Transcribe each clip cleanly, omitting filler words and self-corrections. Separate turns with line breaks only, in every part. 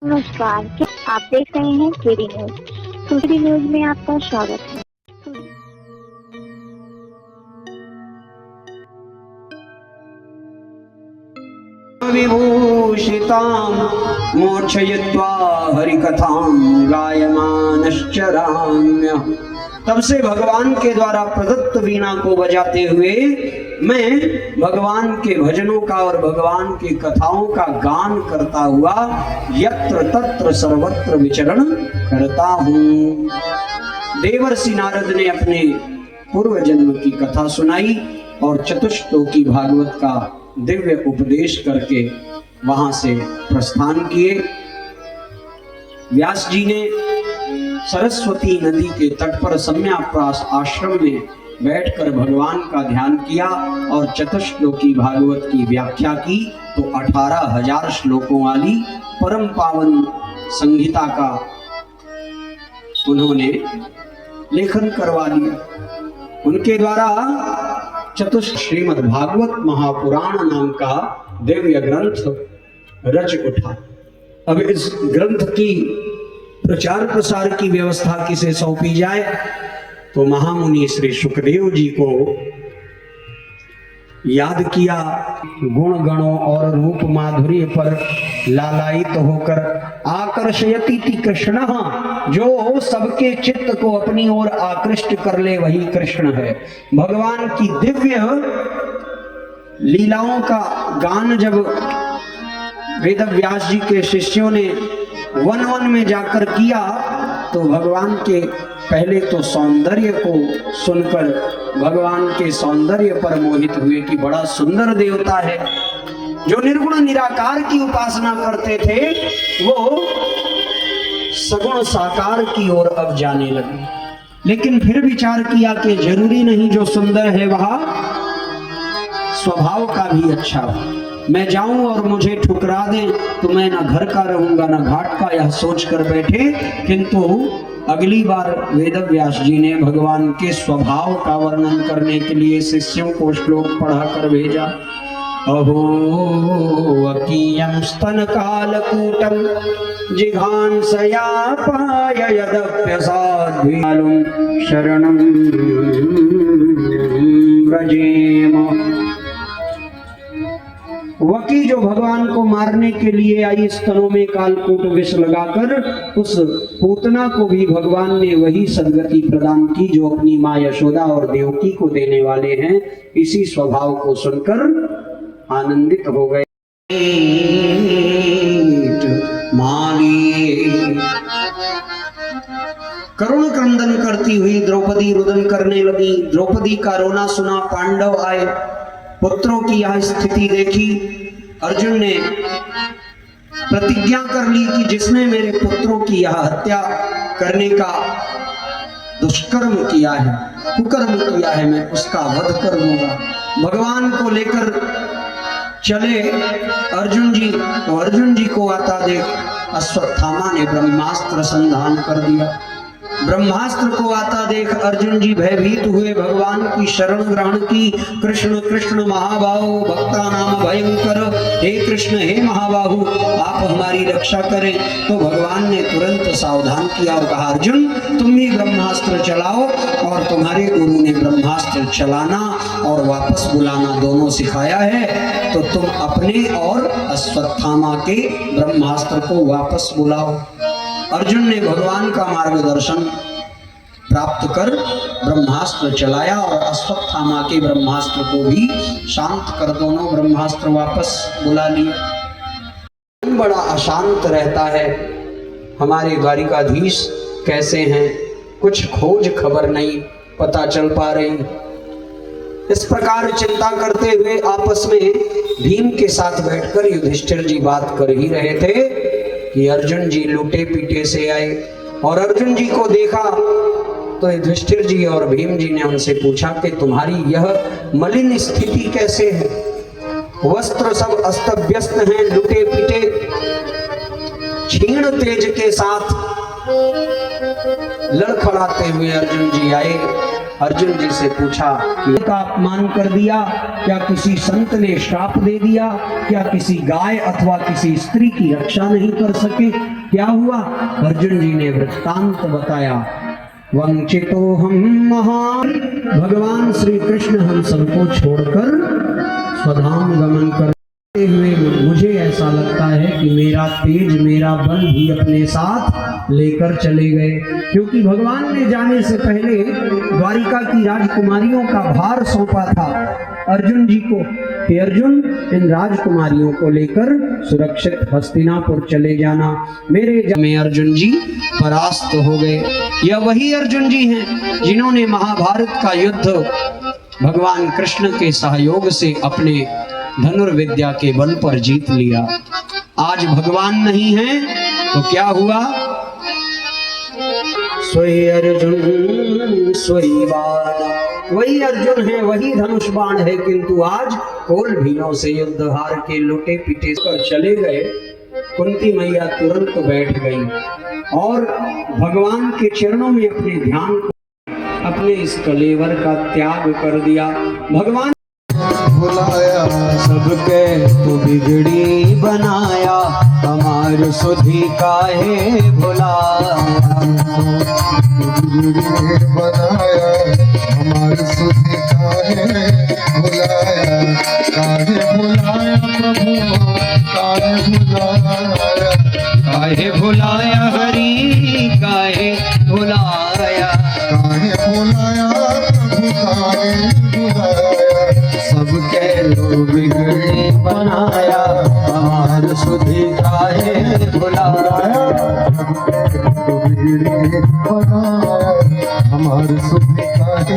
नमस्कार, क्या आप देख रहे हैं केडी न्यूज। केडी न्यूज में आपका स्वागत है।
विभूषितां मोक्षयित्वा हरिकथां गायमानश्चराम्य। तब से भगवान के द्वारा प्रदत्त वीणा को बजाते हुए मैं भगवान के भजनों का और भगवान की कथाओं का गान करता हुआ यत्र तत्र सर्वत्र विचरण करता हूँ। देवर्षि नारद ने अपने पूर्व जन्म की कथा सुनाई और चतुश्लोकी भागवत का दिव्य उपदेश करके वहां से प्रस्थान किए। व्यास जी ने सरस्वती नदी के तट पर सम्याप्रास आश्रम में बैठकर भगवान का ध्यान किया और चतुश्लोकी भागवत की व्याख्या की तो 18,000 श्लोकों वाली परम पावन संहिता का उन्होंने लेखन करवा लिया। उनके द्वारा श्रीमद् भागवत महापुराण नाम का दिव्य ग्रंथ रच उठा। अब इस ग्रंथ की प्रचार प्रसार की व्यवस्था किसे सौंपी जाए तो महामुनि श्री सुखदेव जी को याद किया। गुण गणों और रूप माधुर्य पर लालायित होकर आकर्षयति कृष्ण, जो सबके चित्त को अपनी ओर आकृष्ट कर ले वही कृष्ण है। भगवान की दिव्य लीलाओं का गान जब वेद व्यास जी के शिष्यों ने वन वन में जाकर किया तो भगवान के पहले तो सौंदर्य को सुनकर भगवान के सौंदर्य पर मोहित हुए कि बड़ा सुंदर देवता है। जो निर्गुण निराकार की उपासना करते थे वो सगुण साकार की ओर अब जाने लगे। लेकिन फिर विचार किया कि जरूरी नहीं जो सुंदर है वह स्वभाव का भी अच्छा हो। मैं जाऊं और मुझे ठुकरा दें तो मैं ना घर का रहूंगा ना घाट का, यह सोच कर बैठे। किंतु अगली बार वेद व्यास जी ने भगवान के स्वभाव का वर्णन करने के लिए शिष्यों को श्लोक पढ़ाकर भेजा। अहो अकीयं स्तन कालकूटं जिघांसया पाय यदप्यसाद्विमालुं शरणं व्रजेम। वकी जो भगवान को मारने के लिए आई स्तनों में कालकूट विष लगाकर उस पूतना को भी भगवान ने वही सद्गति प्रदान की जो अपनी माँ यशोदा और देवकी को देने वाले हैं। इसी स्वभाव को सुनकर आनंदित हो गए। करुण क्रंदन करती हुई द्रौपदी रुदन करने लगी। द्रौपदी का रोना सुना पांडव आए। पुत्रों की यह स्थिति देखी अर्जुन ने प्रतिज्ञा कर ली कि जिसने मेरे पुत्रों की यह हत्या करने का दुष्कर्म किया है, कुकर्म किया है, मैं उसका वध कर दूंगा। भगवान को लेकर चले अर्जुन जी, तो अर्जुन जी को आता देख अश्वत्थामा ने ब्रह्मास्त्र संधान कर दिया। ब्रह्मास्त्र को आता देख अर्जुन जी भयभीत हुए, भगवान की शरण ग्रहण की। कृष्ण कृष्ण महाबाहु भक्ता नाम भयंकर, हे कृष्ण हे महाबाहु आप हमारी रक्षा करें। तो भगवान ने तुरंत सावधान किया और कहा अर्जुन तुम भी ब्रह्मास्त्र चलाओ। और तुम्हारे गुरु ने ब्रह्मास्त्र चलाना और वापस बुलाना दोनों सिखाया है, तो तुम अपने और अश्वत्थामा के ब्रह्मास्त्र को वापस बुलाओ। अर्जुन ने भगवान का मार्गदर्शन प्राप्त कर ब्रह्मास्त्र चलाया और अश्वत्थामा के ब्रह्मास्त्र को भी शांत कर दोनों ब्रह्मास्त्र वापस बुला लिए। बड़ा अशांत रहता है। हमारे द्वारिकाधीश कैसे हैं, कुछ खोज खबर नहीं पता चल पा रही। इस प्रकार चिंता करते हुए आपस में भीम के साथ बैठकर युधिष्ठिर जी बात कर ही रहे थे कि अर्जुन जी लूटे पीटे से आए। और अर्जुन जी को देखा तो युधिष्ठिर जी और भीम जी ने उनसे पूछा कि तुम्हारी यह मलिन स्थिति कैसे है? वस्त्र सब अस्त व्यस्त हैं, लूटे पीटे, क्षीण तेज के साथ लड़खड़ाते हुए अर्जुन जी आए अर्जुन जी से पूछा कि का अपमान कर दिया, क्या किसी संत ने श्राप दे दिया, क्या किसी गाय अथवा किसी स्त्री की रक्षा नहीं कर सके, क्या हुआ? अर्जुन जी ने वृत्तांत बताया। वंचितो हम महान, भगवान श्री कृष्ण हम सबको छोड़कर स्वधाम गमन करते हुए मुझे ऐसा लगता है कि मेरा तेज मेरा बल भी अपने साथ लेकर चले गए, क्योंकि भगवान ने जाने से पहले द्वारिका की राजकुमारियों का भार सौंपा था अर्जुन जी को कि अर्जुन इन राजकुमारियों को लेकर सुरक्षित हस्तिनापुर चले जाना। मेरे में अर्जुन जी परास्त हो गए। यह वही अर्जुन जी हैं जिन्होंने महाभारत का युद्ध भगवान कृष्ण के सहयोग से अपने धनुर्विद्या के बल पर जीत लिया। आज भगवान नहीं है तो क्या हुआ? सोई अर्जुन सोई बाण, वही अर्जुन है, वही धनुष बाण है, किंतु आज कोल भीलों से युद्ध हार के लुटे पिटे कर चले गए। कुंती मैया तुरंत बैठ गई और भगवान के चरणों में अपने ध्यान को, अपने इस कलेवर का त्याग कर दिया। भगवान
बुलाया
सबके तू बिगड़ी बनाया, हमार सुधी काहे भुलाया,
बिगड़ी बनाया, हमार सुधी काहे बुलाया, काहे बुलाया प्रभु काहे बुलाया,
काहे भुलाया हरि काहे भुलाया,
काहे बुलाया प्रभु काहे बुलाया,
सबके लो बिगड़ी बनाया, हमार सुधी काहे भुलाया,
बिगड़ी बनाया, हमार सुधी काहे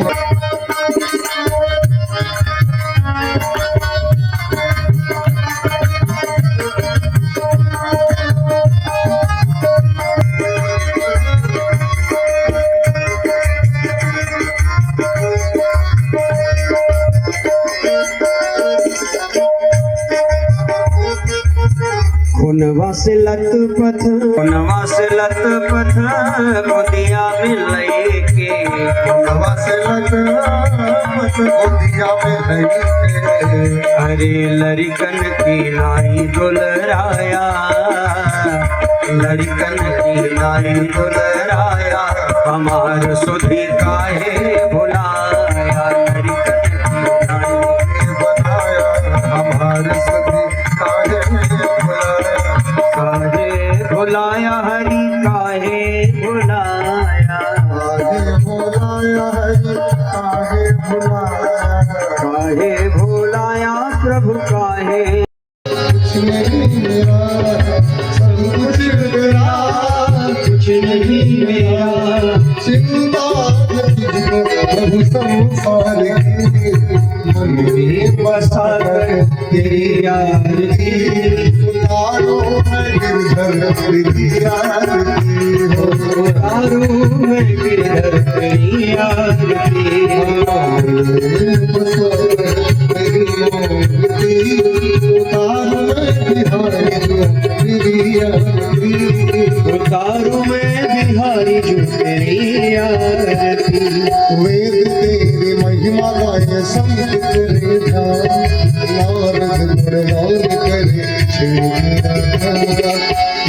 खुनवा से लत पथ गोदिया में लेके,
खुनवा से लत पथ गोदिया में लेके,
अरे लड़कन की नाई दुलराया, लड़कन की नाई दुलराया, हमार सुधी काहे भुलाया, लड़कन की नाई
बनाया, हमार सुधी काहे बुलाया,
काहे भुलाया हरि काहे भुलाया,
काहे बुलाया हरि काहे बुलाया,
काहे भुलाया प्रभु काहे।
कुछ नहीं मेरा सब कुछ मेरा,
कुछ नहीं मेरा
चिंता तुझको प्रभु संसार की, मन में
बसा कर तेरी आरती,
उतारो मैं गिरधर तेरी आरती हो,
उतारो मैं गिरधर तेरी आरती,
बसा तेरी मूर्ति, उतारो मैं बिहारी तेरी आरती,
उतारो मैं बिहारी जो तेरी आरती।
वेद तेरी महिमा गाय संत करे ध्यान, नारद गुणगान करे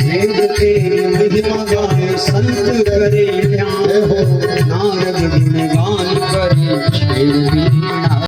वेद तेरी महिमा गाए संत करे ध्यान, नारद गुणगान करे छेड़ वीणा।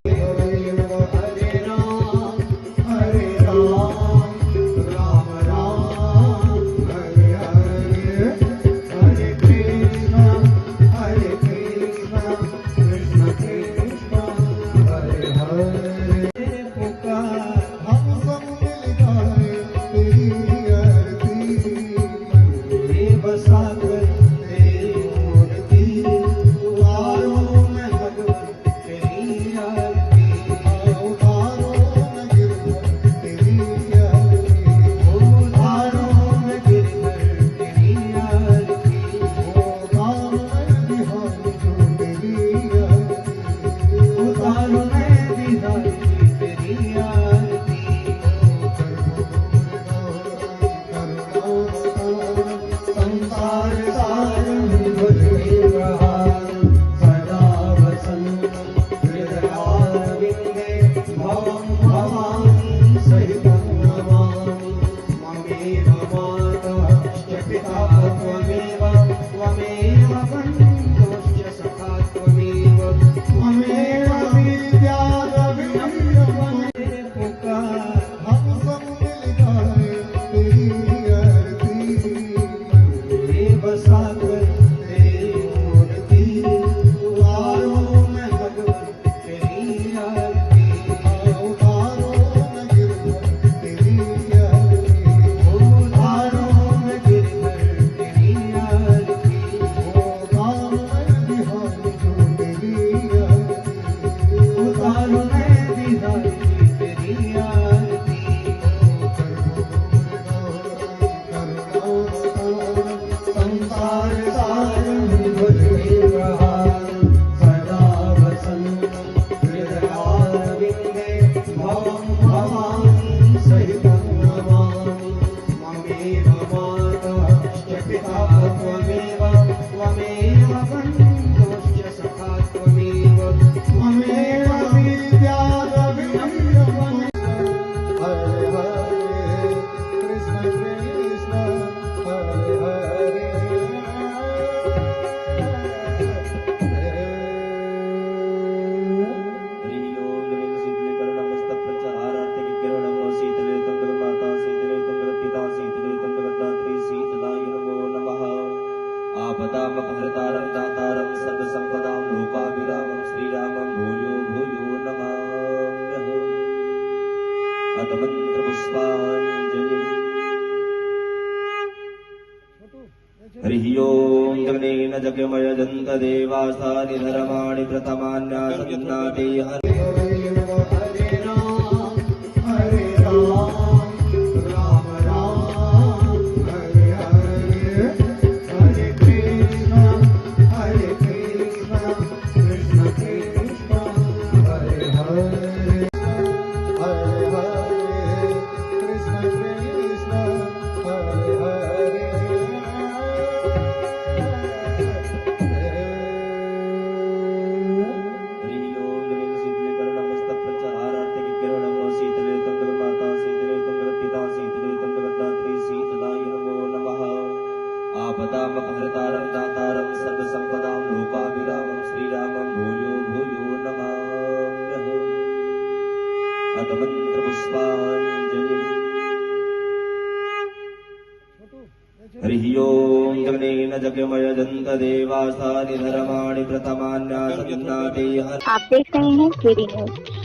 संसार सारं भजे प्रहार सदा वसन्तं हृदयारविन्दे भवं भवानी सहितं नमामि ममेव मातः च पिता त्वमेव त्वमेव बन्धुश्च सखा त्वमेव ममेव विद्या रविन्द्रमः हरे हरे कृष्ण कृष्ण हरे हरे
आपदामपहर्तारं दातारं सर्वसम्पदां लोकाभिरामं श्रीरामं भूयो भूयो नमाम्यहम् अथ मन्त्रपुष्पाञ्जलिः हरिः ओं जगनेन जगमयजन्त देवास्तानि धर्माणि प्रथमान्यासन्नाते
हरे राम हरे राम राम राम हरे हरे हरे कृष्ण कृष्ण कृष्ण हरे हरे हरे हरे कृष्ण कृष्ण हरे हरे
आपदामपहर्तारं दातारं सर्वसम्पदां लोकाभिरामं श्रीरामं भूयो भूयो नमाम्यहम् अथ मन्त्रपुष्पाञ्जलिः हरिः ओं जगनेन जगमयजन्त देवास्तानि धर्माणि प्रथमान्यासन्नाते
आप देख रहे हैं केडी न्यूज।